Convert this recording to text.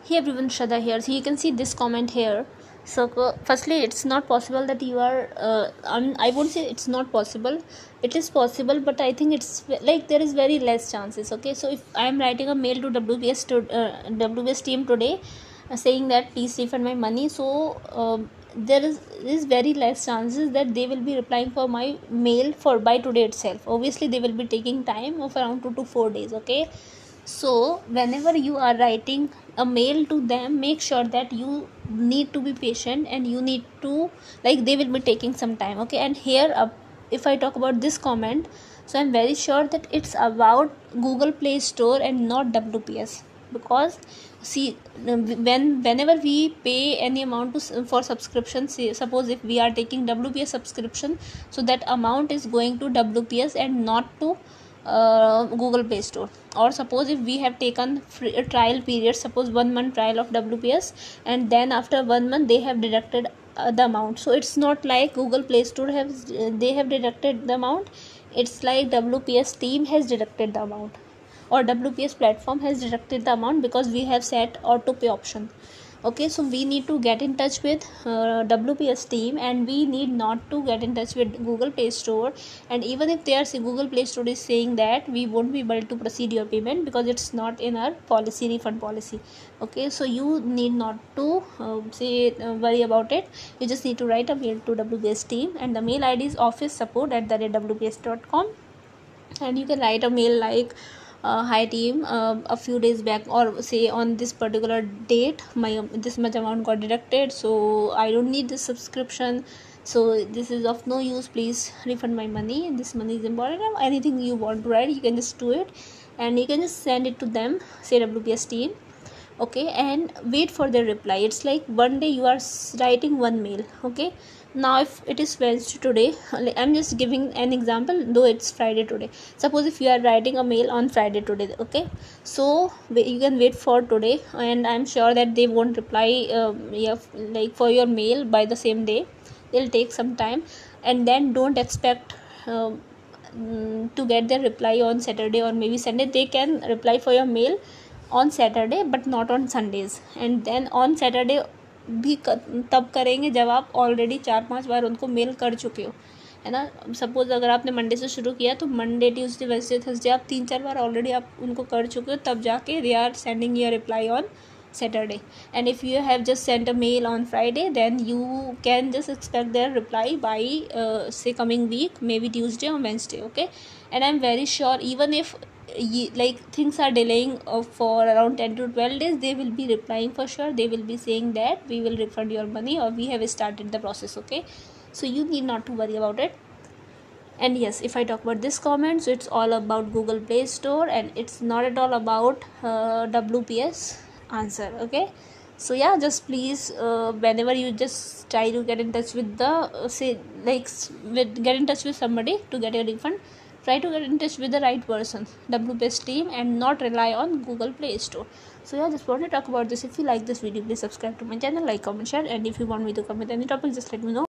Hey everyone, Shraddha here. So you can see this comment here. So firstly, it's not possible that you are. I won't say it's not possible. It is possible, but I think it's like there is very less chances. Okay, so if I am writing a mail to WPS team today, saying that please refund my money, so there is very less chances that they will be replying for my mail for by today itself. Obviously, they will be taking time of around 2 to 4 days. Okay, so whenever you are writing a mail to them, make sure that you need to be patient and you need to, like, they will be taking some time. Okay, and here if I talk about this comment, so I'm very sure that it's about Google Play Store and not WPS, because see, whenever we pay any amount for subscription, say, suppose if we are taking WPS subscription, so that amount is going to WPS and not to Google Play Store. Or suppose if we have taken a trial period, suppose 1 month trial of WPS, and then after 1 month they have deducted the amount. So it's not like Google Play Store they have deducted the amount. It's like WPS team has deducted the amount, or WPS platform has deducted the amount, because we have set auto pay option. Okay, so we need to get in touch with WPS team, and we need not to get in touch with Google Play Store. And even if Google Play Store is saying that we won't be able to proceed your payment because it's not in our policy, refund policy. Okay, so you need not to worry about it. You just need to write a mail to WPS team, and the mail ID is office@wps.com, and you can write a mail like, hi team, a few days back, or say on this particular date, my this much amount got deducted, so I don't need this subscription, so this is of no use, please refund my money, and this money is important. Anything you want to write, you can just do it, and you can just send it to them, say WPS team. Okay, and wait for their reply. It's like one day you are writing one mail. Okay, now if it is Wednesday today, I'm just giving an example, though it's Friday today. Suppose if you are writing a mail on Friday today, okay, so you can wait for today, and I'm sure that they won't reply like for your mail by the same day. They'll take some time, and then don't expect to get their reply on Saturday or maybe Sunday. They can reply for your mail on Saturday but not on Sundays, and then on Saturday भी तब करेंगे जब आप already 4-5 बार उनको mail कर चुके हो, है ना. सपोज अगर आपने मंडे से शुरू किया तो मंडे, ट्यूसडे, वेडनेसडे, थर्सडे आप 3-4 बार ऑलरेडी आप उनको कर चुके हो, तब जाके they are sending your reply on Saturday. And if you have just sent a mail on Friday, then you can just expect their reply by say coming week, maybe Tuesday or Wednesday. Okay, and I'm very sure even if like things are delaying for around 10 to 12 days, they will be replying for sure. They will be saying that we will refund your money, or we have started the process. Okay, so you need not to worry about it. And yes, if I talk about this comment, so it's all about Google Play Store, and it's not at all about WPS answer. Okay, so yeah, just please whenever you just try to get in touch with the get in touch with somebody to get a refund, try to get in touch with the right person, WPS team, and not rely on Google Play Store. So yeah, just want to talk about this. If you like this video, please subscribe to my channel, like, comment, share, and if you want me to come with any topic, just let me know.